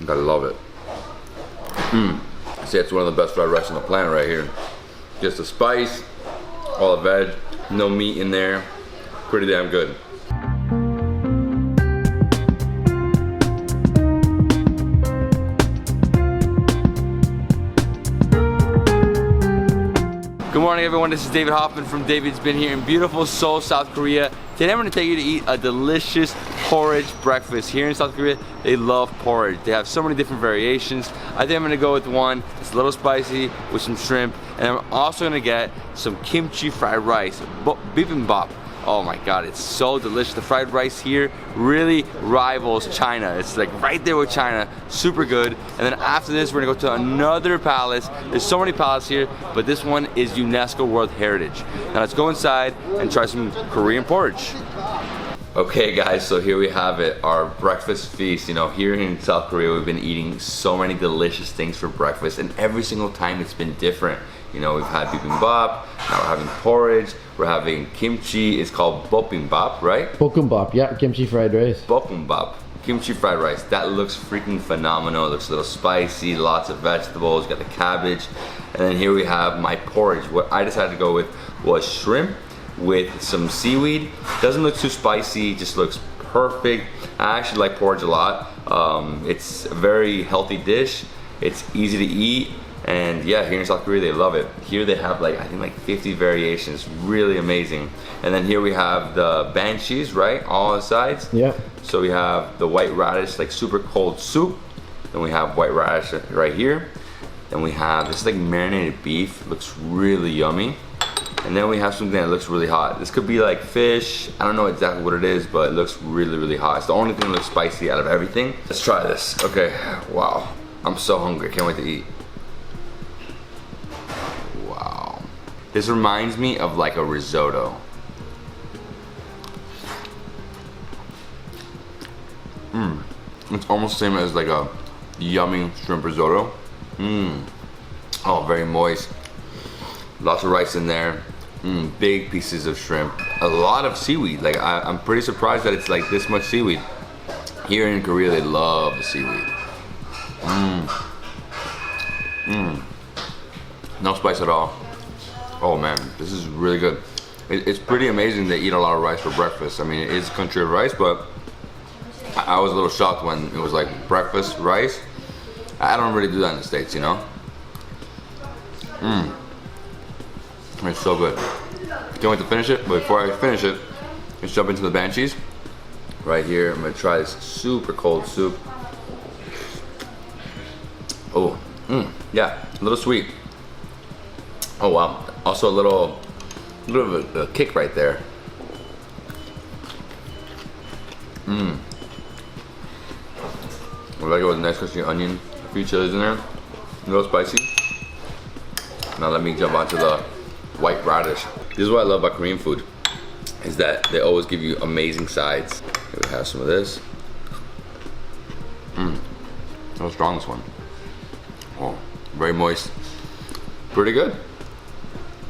I love it. I say it's one of the best fried rice on the planet right here. Just the spice, all the veg, no meat in there. Pretty damn good. Good morning everyone, this is David Hoffman from Davidsbeenhere in beautiful Seoul, South Korea. Today I'm going to take you to eat a delicious porridge breakfast. Here in South Korea, they love porridge. They have so many different variations. I think I'm going to go with one that's a little spicy with some shrimp. And I'm also going to get some kimchi fried rice, bibimbap. Oh my god, it's so delicious. The fried rice here really rivals China. It's like right there with China, super good. And then after this, we're gonna go to another palace. There's so many palaces here, but this one is UNESCO World Heritage. Now let's go inside and try some Korean porridge. Okay guys, so here we have it, our breakfast feast. You know, here in South Korea, we've been eating so many delicious things for breakfast, and every single time it's been different. You know, we've had bibimbap, now we're having porridge, we're having kimchi, it's called bobimbap, right? Bobimbap, yeah, kimchi fried rice. Bobimbap, kimchi fried rice. That looks freaking phenomenal. It looks a little spicy, lots of vegetables, got the cabbage. And then here we have my porridge. What I decided to go with was shrimp with some seaweed. Doesn't look too spicy, just looks perfect. I actually like porridge a lot. It's a very healthy dish. It's easy to eat. And yeah, here in South Korea, they love it. Here they have like, I think like 50 variations, really amazing. And then here we have the banchan, right? All on the sides. Yeah. So we have the white radish, like super cold soup. Then we have white radish right here. Then we have, this is like marinated beef, looks really yummy. And then we have something that looks really hot. This could be like fish, I don't know exactly what it is, but it looks really, really hot. It's the only thing that looks spicy out of everything. Let's try this. Okay, wow. I'm so hungry, can't wait to eat. This reminds me of like a risotto. It's almost the same as like a yummy shrimp risotto. Oh, very moist. Lots of rice in there. Big pieces of shrimp. A lot of seaweed. Like I'm pretty surprised that it's like this much seaweed. Here in Korea, they love the seaweed. No spice at all. Oh man, this is really good. It's pretty amazing they eat a lot of rice for breakfast. I mean, it is a country of rice, but I was a little shocked when it was like breakfast rice. I don't really do that in the States, you know? It's so good. Can't wait to finish it, but before I finish it, let's jump into the banchan. Right here, I'm gonna try this super cold soup. Oh, yeah, a little sweet. Oh wow, also a little bit of a kick right there. I like it with a nice crispy onion, a few chilies in there, a little spicy. Now let me jump onto the white radish. This is what I love about Korean food, is that they always give you amazing sides. Here we have some of this. How strong this one. Oh, very moist. Pretty good.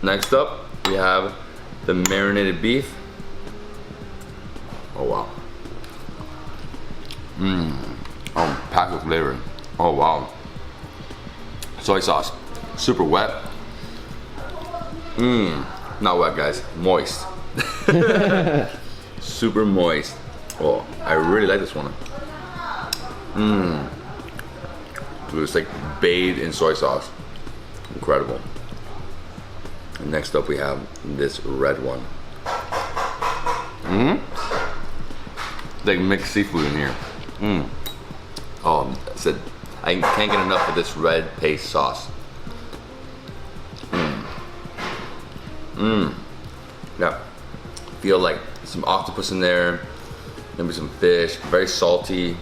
Next up, we have the marinated beef. Oh wow. Oh, packed with flavor. Oh wow. Soy sauce, super wet. Not wet guys, moist. Super moist. Oh, I really like this one. It's like bathed in soy sauce. Incredible. And next up we have this red one. Like mixed seafood in here. Oh, I said I can't get enough of this red paste sauce. Yeah, feel like some octopus in there, maybe some fish, very salty.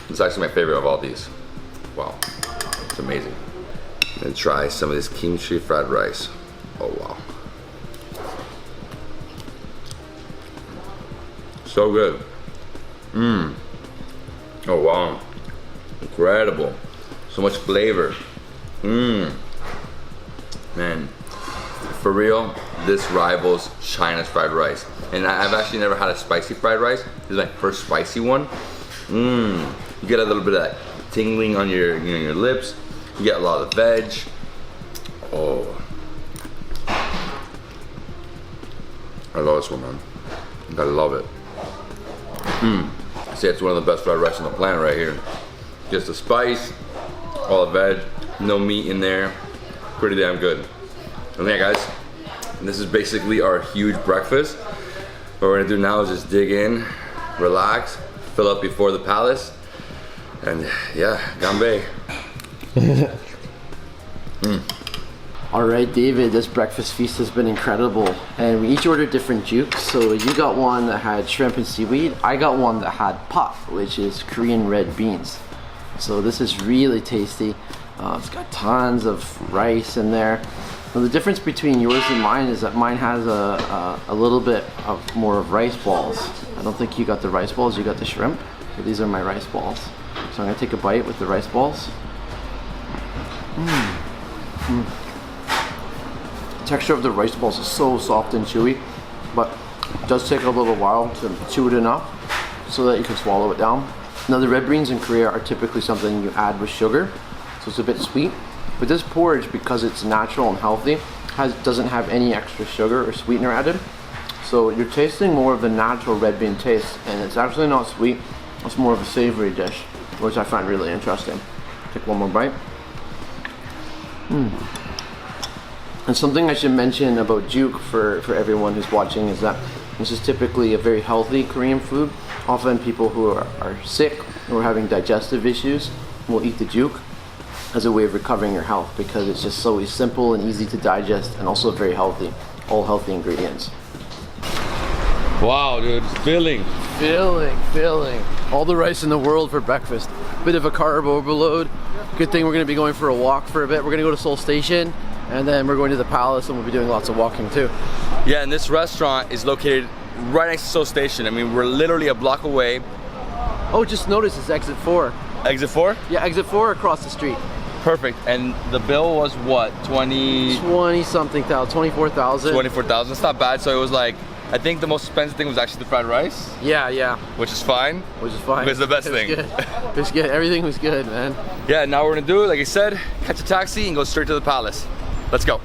It's actually my favorite of all these. Wow, it's amazing. And try some of this kimchi fried rice. Oh wow. So good. Oh wow. Incredible. So much flavor. Man, for real, this rivals China's fried rice. And I've actually never had a spicy fried rice. This is my first spicy one. You get a little bit of that tingling on your, your lips. You get a lot of veg. Oh, I love this one, man. I love it. I say it's one of the best fried rice on the planet right here. Just the spice, all the veg, no meat in there. Pretty damn good. And yeah, guys, this is basically our huge breakfast. What we're gonna do now is just dig in, relax, fill up before the palace, and yeah, gambe. All right, David, this breakfast feast has been incredible, and we each ordered different jukes. So you got one that had shrimp and seaweed. I got one that had pot, which is Korean red beans. So this is really tasty. It's got tons of rice in there. Now the difference between yours and mine is that mine has a little bit of more of rice balls. I don't think you got the rice balls, you got the shrimp. So these are my rice balls. So I'm gonna take a bite with the rice balls. The texture of the rice balls is so soft and chewy, but it does take a little while to chew it enough so that you can swallow it down. Now the red beans in Korea are typically something you add with sugar, so it's a bit sweet. But this porridge, because it's natural and healthy, doesn't have any extra sugar or sweetener added. So you're tasting more of the natural red bean taste, and it's actually not sweet. It's more of a savory dish, which I find really interesting. Take one more bite. And something I should mention about juk for everyone who's watching is that this is typically a very healthy Korean food. Often people who are sick or having digestive issues will eat the juk as a way of recovering your health, because it's just so simple and easy to digest and also very healthy. All healthy ingredients. Wow, dude, it's filling. Filling. All the rice in the world for breakfast. Bit of a carb overload. Good thing we're gonna be going for a walk for a bit. We're gonna go to Seoul Station, and then we're going to the palace, and we'll be doing lots of walking too. Yeah, and this restaurant is located right next to Seoul Station. I mean, we're literally a block away. Oh, just notice it's exit 4. Exit 4? Yeah, exit 4 across the street. Perfect. And the bill was what? 20 something thousand, 24,000. 24,000. It's not bad. So it was like, I think the most expensive thing was actually the fried rice. Yeah. Which is fine. It's the best thing. Good. It was good. Everything was good, man. Yeah, now we're gonna do it, like I said, catch a taxi and go straight to the palace. Let's go.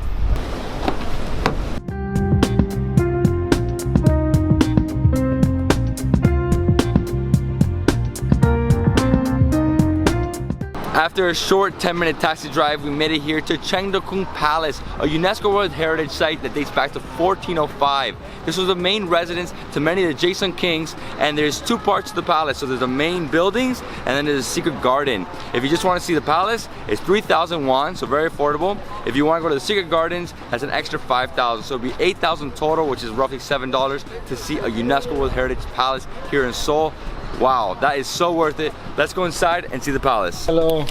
After a short 10-minute taxi drive, we made it here to Changdeokgung Palace, a UNESCO World Heritage Site that dates back to 1405. This was the main residence to many of the Joseon kings, and there's two parts to the palace. So there's the main buildings, and then there's a secret garden. If you just want to see the palace, it's 3,000 won, so very affordable. If you want to go to the secret gardens, that's an extra 5,000. So it'll be 8,000 total, which is roughly $7 to see a UNESCO World Heritage Palace here in Seoul. Wow, that is so worth it. Let's go inside and see the palace. Hello.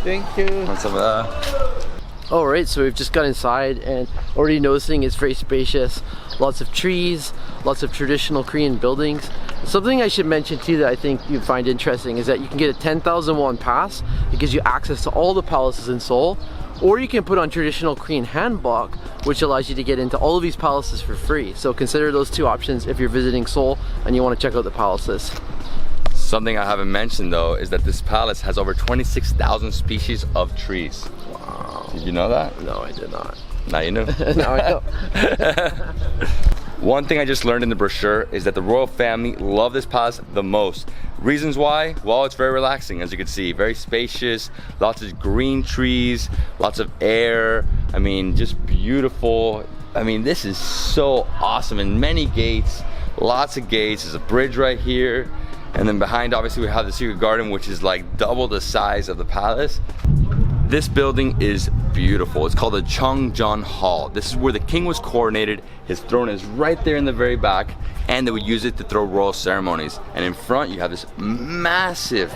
Thank you. All right, so we've just got inside and already noticing it's very spacious. Lots of trees, lots of traditional Korean buildings. Something I should mention too that I think you'd find interesting is that you can get a 10,000 won pass. It gives you access to all the palaces in Seoul. Or you can put on traditional Korean hanbok, which allows you to get into all of these palaces for free. So consider those two options if you're visiting Seoul and you want to check out the palaces. Something I haven't mentioned though is that this palace has over 26,000 species of trees. Wow. Did you know that? No, I did not. Now you know. Now I know. One thing I just learned in the brochure is that the royal family love this palace the most. Reasons why? Well, it's very relaxing, as you can see. Very spacious, lots of green trees, lots of air. I mean, just beautiful. I mean, this is so awesome. And many gates, lots of gates. There's a bridge right here. And then behind, obviously, we have the secret garden, which is like double the size of the palace. This building is beautiful. It's called the Changdeokgung Hall. This is where the king was coronated. His throne is right there in the very back, and they would use it to throw royal ceremonies. And in front, you have this massive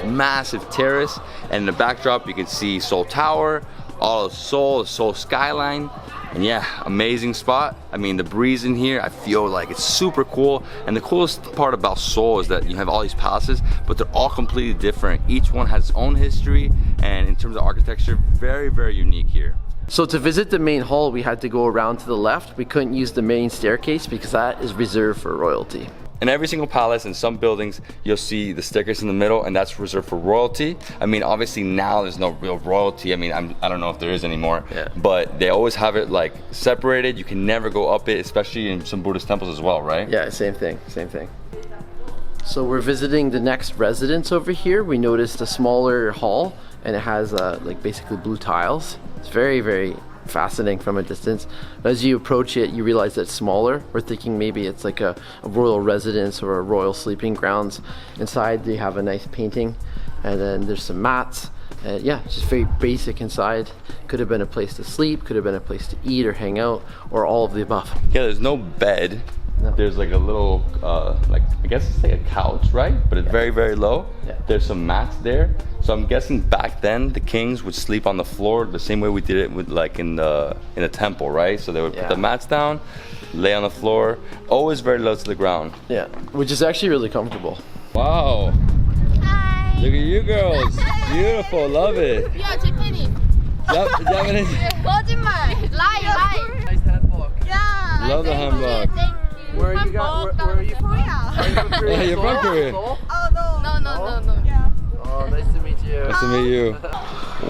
terrace, and in the backdrop, you can see Seoul Tower, all of Seoul, the Seoul skyline. And yeah, amazing spot. I mean, the breeze in here, I feel like it's super cool. And the coolest part about Seoul is that you have all these palaces, but they're all completely different. Each one has its own history, and in terms of architecture, very, very unique here. So to visit the main hall, we had to go around to the left. We couldn't use the main staircase because that is reserved for royalty. In every single palace, in some buildings, you'll see the staircase in the middle, and that's reserved for royalty. I mean, obviously now there's no real royalty. I mean, I don't know if there is anymore, but they always have it like separated. You can never go up it, especially in some Buddhist temples as well, right? Yeah, same thing, same thing. So we're visiting the next residence over here. We noticed a smaller hall, and it has like basically blue tiles. It's very, very fascinating from a distance. But as you approach it, you realize that it's smaller. We're thinking maybe it's like a royal residence or a royal sleeping grounds. Inside they have a nice painting, and then there's some mats. Yeah, it's just very basic inside. Could have been a place to sleep, could have been a place to eat or hang out, or all of the above. Yeah, there's no bed. No. There's like a little, like, I guess it's like a couch, right? But it's very, very low. Yeah. There's some mats there. So I'm guessing back then the kings would sleep on the floor the same way we did it with like in a temple, right? So they would put the mats down, lay on the floor, always very low to the ground. Yeah, which is actually really comfortable. Wow. Hi. Look at you girls. Beautiful, love it. Yeah, Japanese. Japanese. 거짓말. Lie. Nice handbook. Yeah. Love the handbook. Thank you. Where are you where are you from? Korea. You're from Korea. Oh no. Yeah. Oh, nice to meet you. Nice to meet you.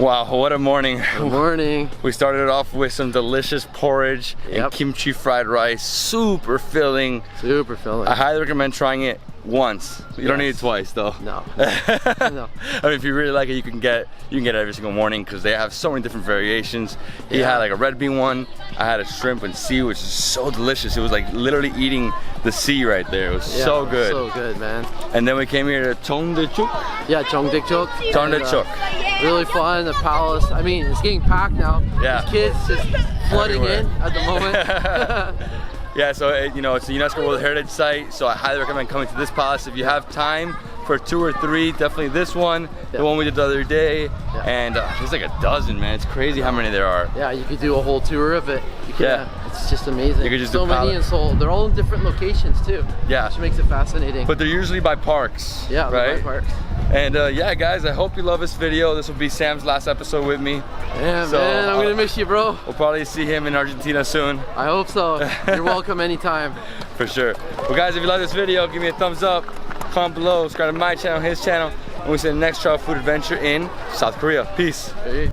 Wow, what a morning. Good morning. We started it off with some delicious porridge and kimchi fried rice, super filling. Super filling. I highly recommend trying it once. You don't need it twice though. No. No. No. I mean, if you really like it, you can get it every single morning because they have so many different variations. He had like a red bean one. I had a shrimp and sea, which is so delicious. It was like literally eating the sea right there. It was so good. So good, man. And then we came here to Changdeokgung. Yeah, Changdeokgung. Changdeokgung. Really fun, the palace. I mean, it's getting packed now. Yeah. There's kids just flooding Everywhere. in at the moment. Yeah, so you know, it's a UNESCO World Heritage Site, so I highly recommend coming to this palace if you have time for 2 or 3. Definitely this one, the one we did the other day, and there's like a dozen, man. It's crazy how many there are. Yeah, you could do a whole tour of it. You can, it's just amazing. You could just so do many in Seoul. They're all in different locations too. Yeah, which makes it fascinating. But they're usually by parks. Yeah, right? by parks. And yeah, guys, I hope you love this video. This will be Sam's last episode with me. Yeah, so, man, I'm gonna miss you, bro. We'll probably see him in Argentina soon. I hope so. You're welcome anytime. For sure. Well, guys, if you like this video, give me a thumbs up, comment below, subscribe to my channel, his channel, and we'll see you in the next travel food adventure in South Korea. Peace. Hey.